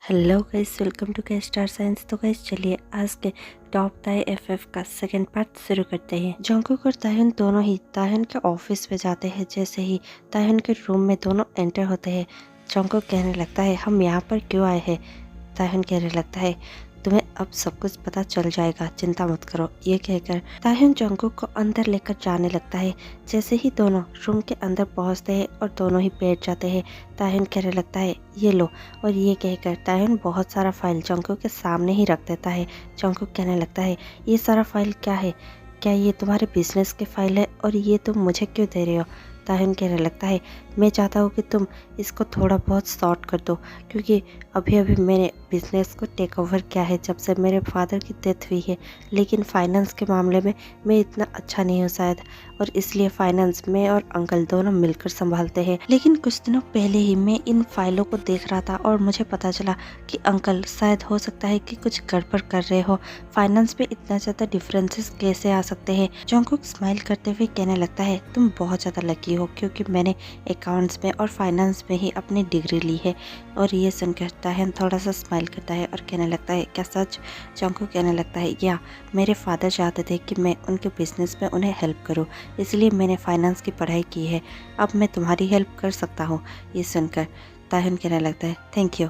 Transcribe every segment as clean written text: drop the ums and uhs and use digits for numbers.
Hello guys, welcome to के star signs. तो guys चलिए आज के टॉप ताई एफएफ का सेकंड पार्ट शुरू करते हैं। जंगकुक और ताह्युन दोनों ही ताह्युन के ऑफिस में जाते हैं। जैसे ही ताह्युन के रूम में दोनों एंटर होते हैं, जंगकुक कहने लगता है हम यहाँ पर क्यों आए हैं। ताह्युन कहने लगता है तुम्हें अब सब कुछ पता चल जाएगा, चिंता मत करो। ये कहकर ताह्युन जंगकुक को अंदर लेकर जाने लगता है। जैसे ही दोनों रूम के अंदर पहुंचते हैं और दोनों ही बैठ जाते हैं, ताह्युन कहने लगता है ये लो। और ये कहकर ताह्युन बहुत सारा फाइल जंगकुक के सामने ही रख देता है। जंगकुक कहने लगता है ये सारा फाइल क्या है, क्या ये तुम्हारे बिजनेस के फाइल है और ये तुम मुझे क्यों दे रहे हो। ताह्युन कहने लगता है मैं चाहता हूँ कि तुम इसको थोड़ा बहुत सॉर्ट कर दो, क्योंकि अभी अभी मैंने बिजनेस को टेक ओवर किया है जब से मेरे फादर की डेथ हुई है। लेकिन फाइनेंस के मामले में मैं इतना अच्छा नहीं हूँ शायद, और इसलिए फाइनेंस मैं और अंकल दोनों मिलकर संभालते हैं। लेकिन कुछ दिनों पहले ही मैं इन फाइलों को देख रहा था और मुझे पता चला कि अंकल शायद हो सकता है कि कुछ गड़बड़ कर रहे हो। फाइनेंस में इतना ज़्यादा डिफरेंसेस कैसे आ सकते हैं। जंगकुक स्माइल करते हुए कहने लगता है तुम बहुत ज़्यादा लकी हो, क्योंकि मैंने अकाउंट्स में और फाइनेंस में ही अपनी डिग्री ली है। और ये सुनकर ताह्युन थोड़ा सा स्माइल करता है और कहने लगता है क्या सच। जंगकुक कहने लगता है या मेरे फादर चाहते थे कि मैं उनके बिजनेस में उन्हें हेल्प करूं, इसलिए मैंने फाइनेंस की पढ़ाई की है। अब मैं तुम्हारी हेल्प कर सकता हूं। ये सुनकर ताह्युन कहने लगता है थैंक यू,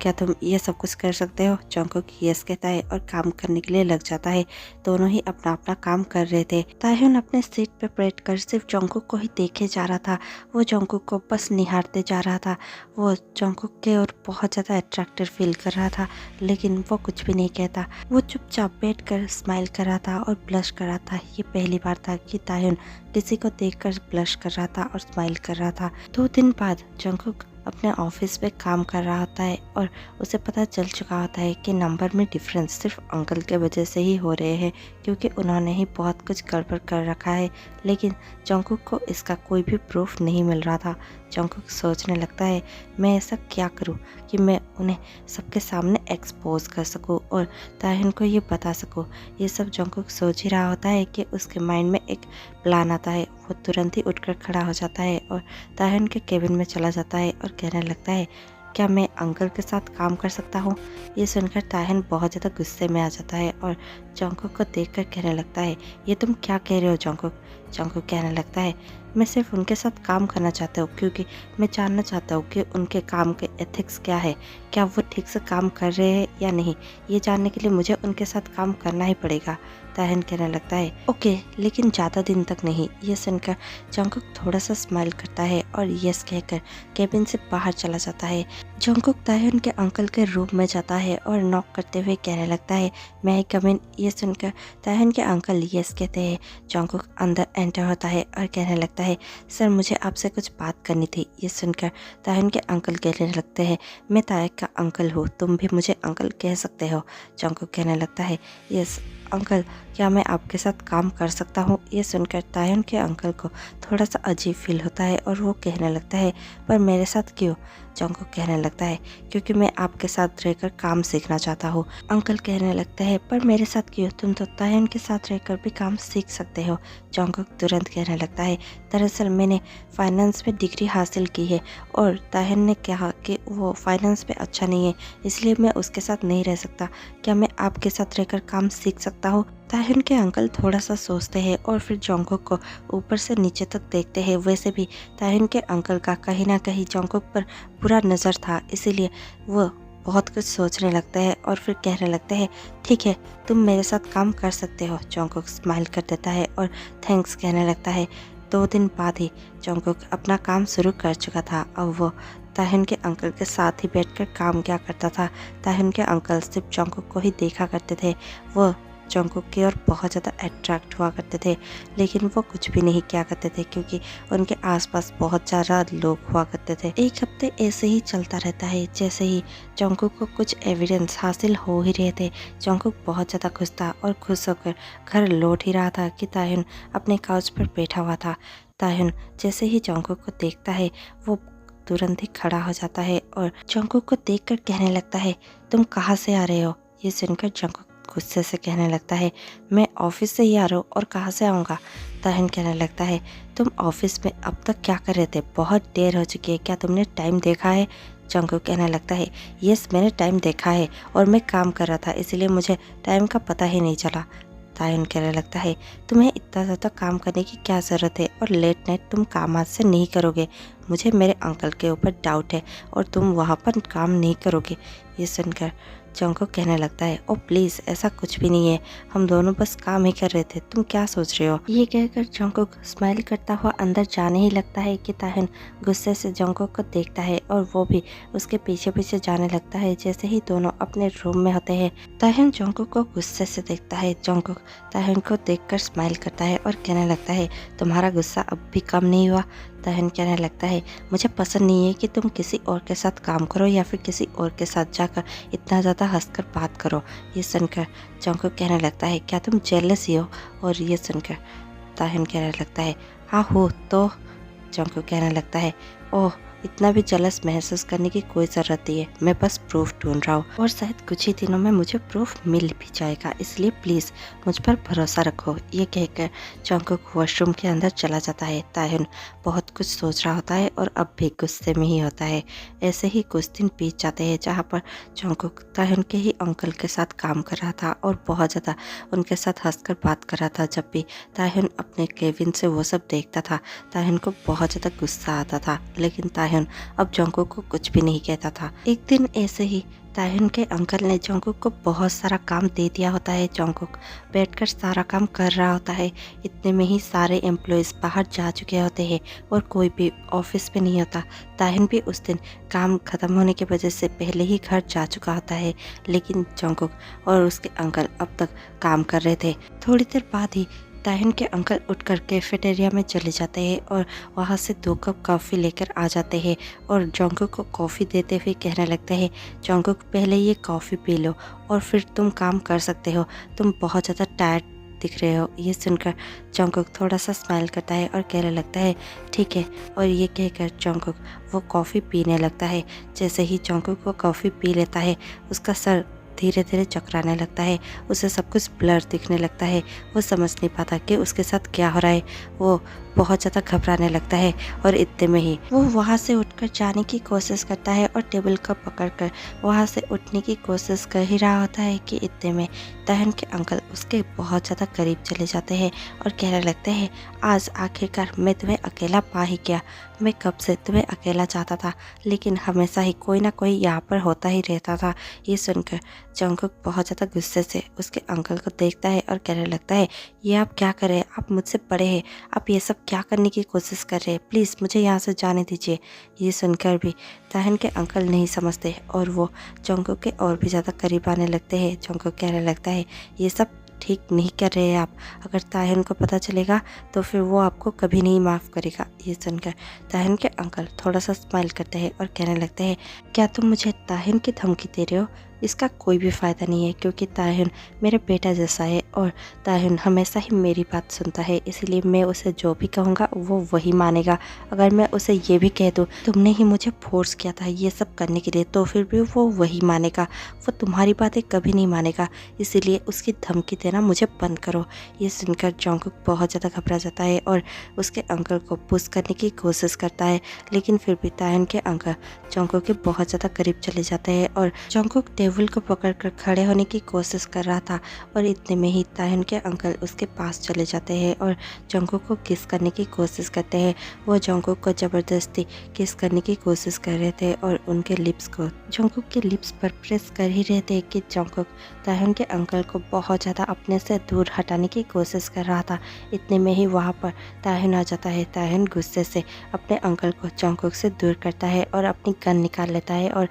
क्या तुम ये सब कुछ कर सकते हो। जंगकुक यस कहता है और काम करने के लिए लग जाता है। दोनों ही अपना अपना काम कर रहे थे। ताह्युन अपने सीट पर बैठकर सिर्फ जंगकुक को ही देखे जा रहा था। वो जंगकुक को बस निहारते जा रहा था। वो जंगकुक के और बहुत ज़्यादा अट्रैक्टिव फील कर रहा था, लेकिन वो कुछ भी नहीं कहता। वो चुपचाप बैठकर स्माइल कर रहा था और ब्लश कर रहा था। ये पहली बार था कि ताह्युन किसी को देखकर ब्लश कर रहा था और स्माइल कर रहा था। 2 दिन बाद जंगकुक अपने ऑफिस में काम कर रहा होता है और उसे पता चल चुका होता है कि नंबर में डिफरेंस सिर्फ अंकल के वजह से ही हो रहे हैं, क्योंकि उन्होंने ही बहुत कुछ गड़बड़ कर रखा है। लेकिन जंगकुक को इसका कोई भी प्रूफ नहीं मिल रहा था। जंगकुक सोचने लगता है मैं ऐसा क्या करूं कि मैं उन्हें सबके सामने एक्सपोज कर सकूं और ताह्युन को ये बता सकूं। ये सब जंगकुक सोच ही रहा होता है कि उसके माइंड में एक प्लान आता है। वो तुरंत ही उठकर खड़ा हो जाता है और ताह्युन के केबिन में चला जाता है और कहने लगता है क्या मैं अंकल के साथ काम कर सकता हूँ। ये सुनकर ताह्युन बहुत ज़्यादा गुस्से में आ जाता है और जंगकुक को देखकर कहने लगता है ये तुम क्या कह रहे हो जंगकुक। जंगकुक कहने लगता है मैं सिर्फ उनके साथ काम करना चाहता हूँ, क्योंकि मैं जानना चाहता हूँ कि उनके काम के एथिक्स क्या है, क्या वो ठीक से काम कर रहे हैं या नहीं। ये जानने के लिए मुझे उनके साथ काम करना ही पड़ेगा। ताह्युन कहने लगता है ओके, लेकिन ज़्यादा दिन तक नहीं। ये सुनकर जंगकुक थोड़ा सा स्माइल करता है और यस कहकर केबिन से बाहर चला जाता है। जंगकुक ताह्युन के अंकल के रूम में जाता है और नॉक करते हुए कहने लगता है मैं आई कम इन। ये सुनकर ताह्युन के अंकल यस कहते हैं। जंगकुक अंदर एंटर होता है और कहने लगता है सर मुझे आपसे कुछ बात करनी थी। ये सुनकर ताह्युन के अंकल कहने लगते हैं मैं तायक का अंकल हूँ, तुम भी मुझे अंकल कह सकते हो। जंगकुक कहने लगता है यस अंकल, क्या मैं आपके साथ काम कर सकता हूँ। ये सुनकर ताह्युन के अंकल को थोड़ा सा अजीब फील होता है और वो कहने लगता है पर मेरे साथ क्यों। जंगकुक कहने लगता है क्योंकि मैं आपके साथ रहकर काम सीखना चाहता हूँ। अंकल कहने लगता है पर मेरे साथ क्यों, तुम तो ताह्युन के साथ रहकर भी काम सीख सकते हो। जंगकुक तुरंत कहने लगता है दरअसल मैंने फाइनेंस में डिग्री हासिल की है और ताह्युन ने कहा कि वो फाइनेंस में अच्छा नहीं है, इसलिए मैं उसके साथ नहीं रह सकता। क्या मैं आपके साथ रहकर काम सीख सकता हूँ। ताह्युन के अंकल थोड़ा सा सोचते हैं और फिर जंगकुक को ऊपर से नीचे तक देखते हैं। वैसे भी ताह्युन के अंकल का कहीं ना कहीं जंगकुक पर बुरा नज़र था, इसीलिए वो बहुत कुछ सोचने लगता है और फिर कहने लगते हैं ठीक है तुम मेरे साथ काम कर सकते हो। जंगकुक स्माइल कर देता है और थैंक्स कहने लगता है। 2 दिन बाद ही जंगकुक अपना काम शुरू कर चुका था और वो ताह्युन के अंकल के साथ ही बैठकर काम किया करता था। ताह्युन के अंकल सिर्फ जंगकुक को ही देखा करते थे। वो जंगकुक की ओर बहुत ज़्यादा अट्रैक्ट हुआ करते थे, लेकिन वो कुछ भी नहीं किया करते थे क्योंकि उनके आसपास बहुत ज़्यादा लोग हुआ करते थे। एक हफ्ते ऐसे ही चलता रहता है। जैसे ही जंगकुक को कुछ एविडेंस हासिल हो ही रहे थे, जंगकुक बहुत ज़्यादा खुश था और खुश होकर घर लौट ही रहा था कि ताह्युन अपने काउच पर बैठा हुआ था। ताह्युन जैसे ही जंगकुक को देखता है वो तुरंत ही खड़ा हो जाता है और जंगकुक को देखकर कहने लगता है तुम कहाँ से आ रहे हो। ये सुनकर जंगकुक गुस्से से कहने लगता है मैं ऑफिस से ही आ रहा हूँ और कहाँ से आऊँगा। ताह्युन कहने लगता है तुम ऑफिस में अब तक क्या कर रहे थे, बहुत देर हो चुकी है, क्या तुमने टाइम देखा है। जंगकुक कहने लगता है, यस मैंने टाइम देखा है और मैं काम कर रहा था, इसीलिए मुझे टाइम का पता ही नहीं चला। तायन कहने लगता है, तुम्हें इतना ज़्यादा काम करने की क्या ज़रूरत है और लेट नाइट तुम काम आज से नहीं करोगे। मुझे मेरे अंकल के ऊपर डाउट है और तुम वहाँ पर काम नहीं करोगे। ये सुनकर जंगकुक कहने लगता है, ओ प्लीज़ ऐसा कुछ भी नहीं है, हम दोनों बस काम ही कर रहे थे, तुम क्या सोच रहे हो। ये कहकर जंगकुक स्माइल करता हुआ अंदर जाने ही लगता है कि ताहिन गुस्से से जंगकुक को देखता है और वो भी उसके पीछे पीछे जाने लगता है। जैसे ही दोनों अपने रूम में होते हैं, ताहिन जंगकुक को गुस्से से देखता है। जंगकुक ताहिन को देखकर स्माइल करता है और कहने लगता है, तुम्हारा गुस्सा अब भी कम नहीं हुआ। ताहिन कहने लगता है, मुझे पसंद नहीं है कि तुम किसी और के साथ काम करो या फिर किसी और के साथ जाकर इतना ज़्यादा हंसकर बात करो। ये सुनकर जंगकुक कहने लगता है, क्या तुम जेलस ही हो। और ये सुनकर ताहिन कहने लगता है, हाँ हो तो। जंगकुक कहने लगता है, ओह इतना भी जलस महसूस करने की कोई ज़रूरत नहीं है, मैं बस प्रूफ ढूंढ रहा हूँ और शायद कुछ ही दिनों में मुझे प्रूफ मिल भी जाएगा, इसलिए प्लीज़ मुझ पर भरोसा रखो। ये कहकर जंगकुक वॉशरूम के अंदर चला जाता है। ताहिन बहुत कुछ सोच रहा होता है और अब भी गुस्से में ही होता है। ऐसे ही कुछ दिन बीत जाते हैं जहाँ पर जंगकुक ताहिन के ही अंकल के साथ काम कर रहा था और बहुत ज़्यादा उनके साथ हंसकर बात कर रहा था। जब भी ताहिन अपने केबिन से वो सब देखता था, ताहिन को बहुत ज़्यादा गुस्सा आता था, लेकिन ताहिन अब जंगकुक को कुछ भी नहीं कहता था। एक दिन ऐसे ही ताहिन के अंकल ने जंगकुक को बहुत सारा काम दे दिया होता है। जंगकुक बैठकर सारा काम कर रहा होता है। इतने में ही सारे एम्प्लॉयज़ बाहर जा चुके होते हैं और कोई भी ऑफिस पे नहीं होता। ताहिन भी उस दिन काम ख़त्म होने की वजह से पहले ही घर जा चुका होता है, लेकिन जंगकुक और उसके अंकल अब तक काम कर रहे थे। थोड़ी देर बाद ही ताहिन के अंकल उठकर कैफेटेरिया में चले जाते हैं और वहाँ से 2 कप कॉफ़ी लेकर आ जाते हैं और जंगकुक को कॉफ़ी देते हुए कहने लगते हैं, जंगकुक पहले ये कॉफ़ी पी लो और फिर तुम काम कर सकते हो, तुम बहुत ज़्यादा टायर्ड दिख रहे हो। ये सुनकर जंगकुक थोड़ा सा स्माइल करता है और कहने लगता है, ठीक है। और ये कहकर जंगकुक वो कॉफ़ी पीने लगता है। जैसे ही जंगकुक वो कॉफ़ी पी लेता है, उसका सर धीरे धीरे चकराने लगता है, उसे सब कुछ ब्लर दिखने लगता है। वो समझ नहीं पाता कि उसके साथ क्या हो रहा है। वो बहुत ज़्यादा घबराने लगता है और इतने में ही वो वहाँ से उठकर जाने की कोशिश करता है और टेबल को पकड़कर वहाँ से उठने की कोशिश कर ही रहा होता है कि इतने में ताहिन के अंकल उसके बहुत ज़्यादा करीब चले जाते हैं और कहने लगते हैं, आज आखिरकार मैं तुम्हें अकेला पा ही गया। मैं कब से तुम्हें अकेला चाहता था, लेकिन हमेशा ही कोई ना कोई यहाँ पर होता ही रहता था। ये सुनकर जंगकुक बहुत ज़्यादा गुस्से से उसके अंकल को देखता है और कहने लगता है, ये आप क्या कर रहे हैं, आप मुझसे बड़े हैं, आप ये सब क्या करने की कोशिश कर रहे हैं, प्लीज़ मुझे यहाँ से जाने दीजिए। ये सुनकर भी ताहिन के अंकल नहीं समझते और वो जंगकुक के और भी ज़्यादा करीब आने लगते हैं। जंगकुक कहने लगता है, ये सब ठीक नहीं कर रहे हैं आप, अगर ताहिन को पता चलेगा तो फिर वो आपको कभी नहीं माफ़ करेगा। ये सुनकर ताहिन के अंकल थोड़ा सा स्माइल करते हैं और कहने लगते हैं, क्या तुम मुझे ताहिन की धमकी दे रहे हो। इसका कोई भी फ़ायदा नहीं है, क्योंकि ताहिन मेरे बेटा जैसा है और ताहिन हमेशा ही मेरी बात सुनता है, इसीलिए मैं उसे जो भी कहूँगा वो वही मानेगा। अगर मैं उसे ये भी कह दूँ तुमने ही मुझे फोर्स किया था ये सब करने के लिए, तो फिर भी वो वही मानेगा, वो तुम्हारी बातें कभी नहीं मानेगा, इसीलिए उसकी धमकी देना मुझे बंद करो। ये सुनकर जंगकुक बहुत ज़्यादा घबरा जाता है और उसके अंकल को पुश करने की कोशिश करता है, लेकिन फिर भी ताहिन के अंकल जंगकुक के बहुत ज़्यादा करीब चले जाते हैं और जंगकुक टेबल को पकड़कर खड़े होने की कोशिश कर रहा था और इतने में ही ताहिन के अंकल उसके पास चले जाते हैं और जंगकुक को किस करने की कोशिश करते हैं। वो जंगकुक को ज़बरदस्ती किस करने की कोशिश कर रहे थे और उनके लिप्स को जंगकुक के लिप्स पर प्रेस कर ही रहे थे कि जंगकुक ताहिन के अंकल को बहुत ज़्यादा अपने से दूर हटाने की कोशिश कर रहा था। इतने में ही वहाँ पर ताहिन आ जाता है। ताहिन गुस्से से अपने अंकल को जंगकुक से दूर करता है और अपनी गन निकाल लेता है और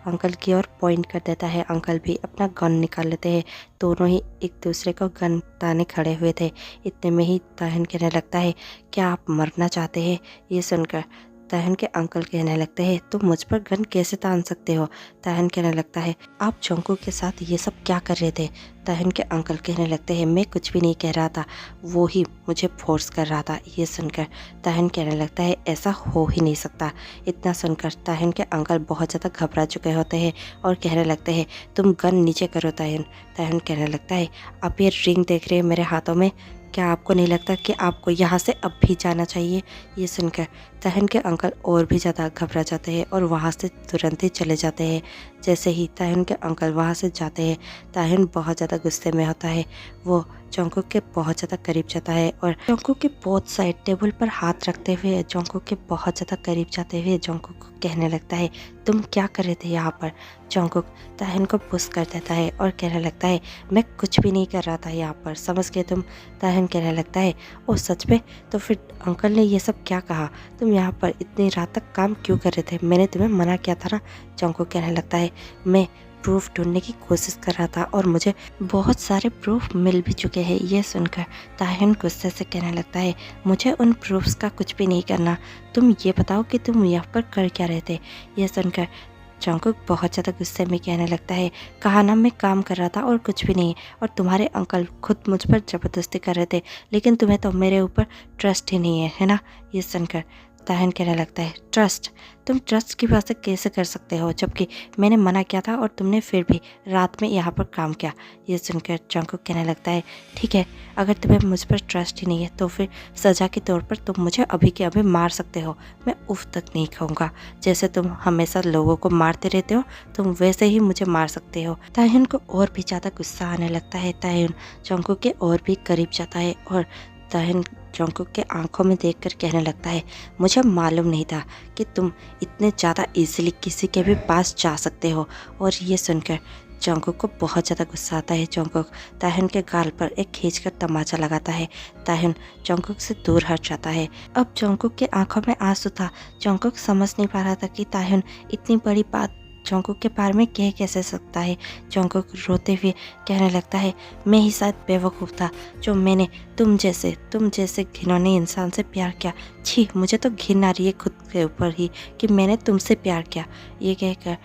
अंकल की ओर पॉइंट कर देता है। अंकल भी अपना गन निकाल लेते हैं। दोनों ही एक दूसरे को गन ताने खड़े हुए थे। इतने में ही ताहिन कहने लगता है, क्या आप मरना चाहते हैं। ये सुनकर ताहिन के अंकल कहने लगते हैं, तुम मुझ पर गन कैसे तान सकते हो। ताहिन कहने लगता है, आप जंगकुक के साथ ये सब क्या कर रहे थे। ताहिन के अंकल कहने लगते हैं, मैं कुछ भी नहीं कह रहा था, वो ही मुझे फोर्स कर रहा था। ये सुनकर ताहिन कहने लगता है, ऐसा हो ही नहीं सकता। इतना सुनकर ताहिन के अंकल बहुत ज़्यादा घबरा चुके होते हैं और कहने लगते हैं, तुम गन नीचे करो ताहिन। ताहिन कहने लगता है, आप ये रिंग देख रहे हैं मेरे हाथों में, क्या आपको नहीं लगता कि आपको यहाँ से अब भी जाना चाहिए? ये सुनकर ताहिन के अंकल और भी ज़्यादा घबरा जाते हैं और वहाँ से तुरंत ही चले जाते हैं। जैसे ही ताहिन के अंकल वहाँ से जाते हैं, ताहिन बहुत ज़्यादा गुस्से में होता है। वो जोंगकुक के बहुत ज़्यादा करीब जाता है और जोंगकुक के बोथ साइड टेबल पर हाथ रखते हुए जोंगकुक के बहुत ज़्यादा करीब जाते हुए जोंगकुक को कहने लगता है, तुम क्या कर रहे थे यहाँ पर? जोंगकुक ताहिन को पुश कर देता है और कहने लगता है, मैं कुछ भी नहीं कर रहा था यहाँ पर, समझ गए तुम? ताहिन कहने लगता है, ओ सच में? तो फिर अंकल ने ये सब क्या कहा? तुम यहाँ पर इतनी रात तक काम क्यों कर रहे थे? मैंने तुम्हें मना किया था ना। जोंगकुक कहने लगता है, मैं प्रूफ ढूंढने की कोशिश कर रहा था और मुझे बहुत सारे प्रूफ मिल भी चुके हैं। ये सुनकर ताहिन गुस्से से कहने लगता है, मुझे उन प्रूफ्स का कुछ भी नहीं करना, तुम ये बताओ कि तुम यहाँ पर कर क्या रहे थे? ये सुनकर जोंगकुक बहुत ज़्यादा गुस्से में कहने लगता है, कहा ना मैं काम कर रहा था और कुछ भी नहीं, और तुम्हारे अंकल खुद मुझ पर ज़बरदस्ती कर रहे थे, लेकिन तुम्हें तो मेरे ऊपर ट्रस्ट ही नहीं है ना? ये सुनकर ताहिन कहने लगता है, ट्रस्ट? तुम ट्रस्ट की बात कैसे कर सकते हो, जबकि मैंने मना किया था और तुमने फिर भी रात में यहाँ पर काम किया? ये सुनकर जोंगकुक कहने लगता है, ठीक है, अगर तुम्हें मुझ पर ट्रस्ट ही नहीं है तो फिर सज़ा के तौर पर तुम मुझे अभी के अभी मार सकते हो, मैं उफ तक नहीं खाऊंगा। जैसे तुम हमेशा लोगों को मारते रहते हो, तुम वैसे ही मुझे मार सकते हो। ताहिन को और भी ज़्यादा गुस्सा आने लगता है। ताहिन जोंगकुक के और भी करीब जाता है और ताहिन जोंगकुक के आंखों में देखकर कहने लगता है, मुझे मालूम नहीं था कि तुम इतने ज़्यादा इजीली किसी के भी पास जा सकते हो। और ये सुनकर जोंगकुक को बहुत ज़्यादा गुस्सा आता है। जोंगकुक ताहिन के गाल पर एक खींचकर तमाचा लगाता है। ताहिन जोंगकुक से दूर हट जाता है। अब जोंगकुक के आंखों में आंसू था। जोंगकुक समझ नहीं पा रहा था कि ताहिन इतनी बड़ी बात जोंगकुक के बारे में कह कैसे सकता है। जोंगकुक रोते हुए कहने लगता है, मैं ही शायद बेवकूफ़ था जो मैंने तुम जैसे घिनौने इंसान से प्यार किया। छी, मुझे तो घिन आ रही है खुद के ऊपर ही कि मैंने तुमसे प्यार किया। ये कहकर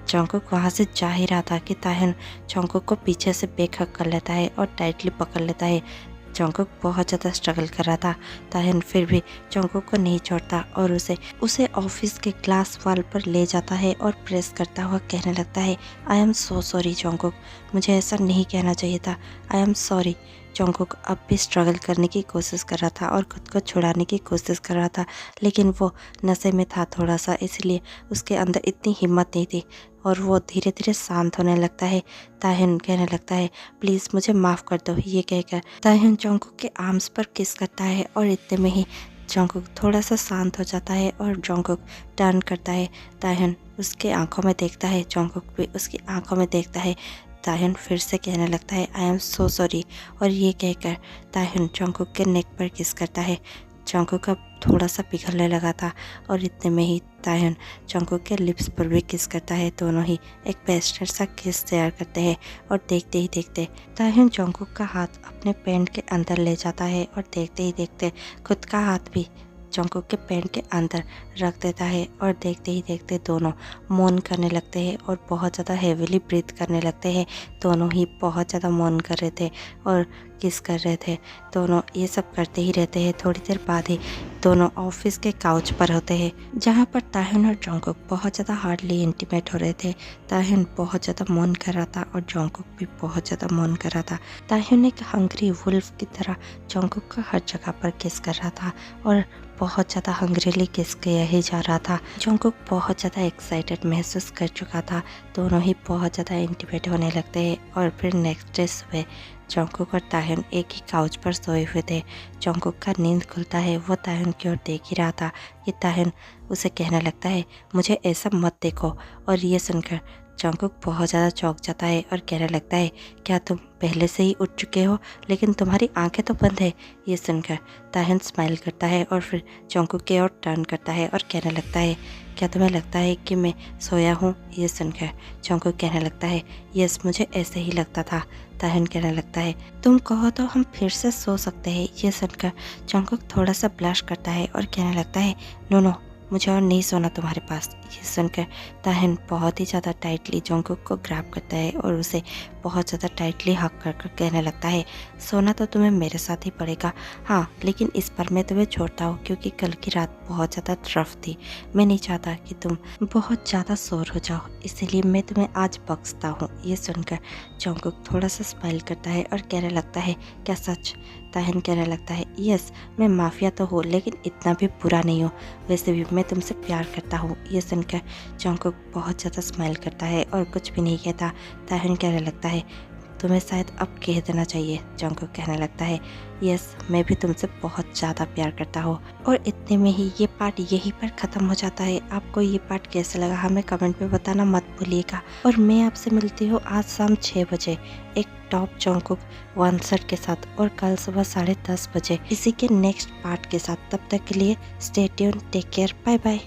जोंगकुक वहाँ से जा ही रहा था कि ताहिन जोंगकुक को पीछे से बेखक कर लेता है और टाइटली पकड़ लेता है। जोंगकुक बहुत ज़्यादा स्ट्रगल कर रहा था। ताहिन फिर भी जोंगकुक को नहीं छोड़ता और उसे ऑफिस के ग्लास वॉल पर ले जाता है और प्रेस करता हुआ कहने लगता है, I am so sorry Jungkook, मुझे ऐसा नहीं कहना चाहिए था, आई एम सॉरी। जोंगकुक अब भी स्ट्रगल करने की कोशिश कर रहा था और खुद को छुड़ाने की कोशिश कर रहा था, लेकिन वो नशे में था थोड़ा सा, इसलिए उसके अंदर इतनी हिम्मत नहीं थी और वो धीरे धीरे शांत होने लगता है। ताहिन कहने लगता है, प्लीज़ मुझे माफ़ कर दो। ये कहकर ताहिन जोंगकुक के आर्म्स पर किस करता है और इतने में ही जोंगकुक थोड़ा सा शांत हो जाता है और जोंगकुक टर्न करता है। ताहिन उसके आंखों में देखता है, जोंगकुक भी उसकी आंखों में देखता है। ताहिन फिर से कहने लगता है, आई एम सो सॉरी। और ये कहकर ताहिन जोंगकुक के नेक पर किस करता है। जोंगकुक अब थोड़ा सा पिघलने लगा था और इतने में ही ताहिन जोंगकुक के लिप्स पर भी किस करता है। दोनों ही एक पेस्टर सा किस तैयार करते हैं और देखते ही देखते ताहिन जोंगकुक का हाथ अपने पैंट के अंदर ले जाता है और देखते ही देखते खुद का हाथ भी जोंगकुक के पैंट के अंदर रख देता है और देखते ही देखते दोनों मौन करने लगते हैं और बहुत ज़्यादा हेविली ब्रीथ करने लगते हैं। दोनों ही बहुत ज़्यादा मौन कर रहे थे और किस कर रहे थे। दोनों ये सब करते ही रहते हैं। थोड़ी देर बाद ही दोनों ऑफिस के काउच पर होते हैं, जहाँ पर ताहिन और जोंगकुक बहुत ज़्यादा हार्डली इंटीमेट हो रहे थे। ताहिन बहुत ज़्यादा मौन कर रहा था और जोंगकुक भी बहुत ज़्यादा मौन कर रहा था। ताहिन एक हंग्री वुल्फ की तरह जोंगकुक का हर जगह पर किस कर रहा था और बहुत ज़्यादा हंग्रीली किस किया ही जा रहा था। जोंगकुक बहुत ज़्यादा एक्साइटेड महसूस कर चुका था। दोनों ही बहुत ज़्यादा इंटीमेट होने लगते हैं और फिर नेक्स्ट डे सुबह जोंगकुक और ताहिन एक ही काउच पर सोए हुए थे। जोंगकुक का नींद खुलता है, वो ताहिन की ओर देख ही रहा था कि ताहिन उसे कहने लगता है, मुझे ऐसा मत देखो। और ये सुनकर जोंगकुक बहुत ज़्यादा चौंक जाता है और कहने लगता है, क्या तुम पहले से ही उठ चुके हो, लेकिन तुम्हारी आंखें तो बंद है। ये सुनकर ताहिन स्माइल करता है और फिर जोंगकुक की ओर टर्न करता है और कहने लगता है, क्या तुम्हें लगता है कि मैं सोया हूँ? ये सुनकर जोंगकुक कहने लगता है, यस, मुझे ऐसे ही लगता था। ताहिन कहने लगता है, तुम कहो तो हम फिर से सो सकते हैं। ये सुनकर जोंगकुक थोड़ा सा ब्लश करता है और कहने लगता है, नो नो, मुझे और नहीं सोना तुम्हारे पास। ये सुनकर ताहिन बहुत ही ज़्यादा टाइटली जोंगकुक को ग्रैब करता है और उसे बहुत ज़्यादा टाइटली हक कर कर कहने लगता है, सोना तो तुम्हें मेरे साथ ही पड़ेगा, हाँ लेकिन इस बार मैं तुम्हें छोड़ता हूँ क्योंकि कल की रात बहुत ज़्यादा रफ थी। मैं नहीं चाहता कि तुम बहुत ज़्यादा शोर हो जाओ, इसीलिए मैं तुम्हें आज बख्शता हूँ। ये सुनकर जोंगकुक थोड़ा सा स्माइल करता है और कहने लगता है, क्या सच? ताहिन कहने लगता है, यस मैं माफिया तो हूँ लेकिन इतना भी बुरा नहीं हूँ, वैसे भी मैं तुमसे प्यार करता हूँ। ये सुनकर जोंगकुक बहुत ज़्यादा स्माइल करता है और कुछ भी नहीं कहता। ताहिन कहने लगता है, तुम्हें शायद अब कह देना चाहिए। जोंगकुक कहने लगता है, यस मैं भी तुमसे बहुत ज़्यादा प्यार करता हूँ। और इतने में ही ये पार्ट यहीं पर ख़त्म हो जाता है। आपको ये पार्ट कैसा लगा हमें कमेंट में बताना मत भूलिएगा। और मैं आपसे मिलती हूँ आज शाम 6 बजे एक टॉप जोंगकुक वंसर के साथ और कल सुबह 10:30 बजे इसी के नेक्स्ट पार्ट के साथ। तब तक के लिए stay tuned, take care, bye bye.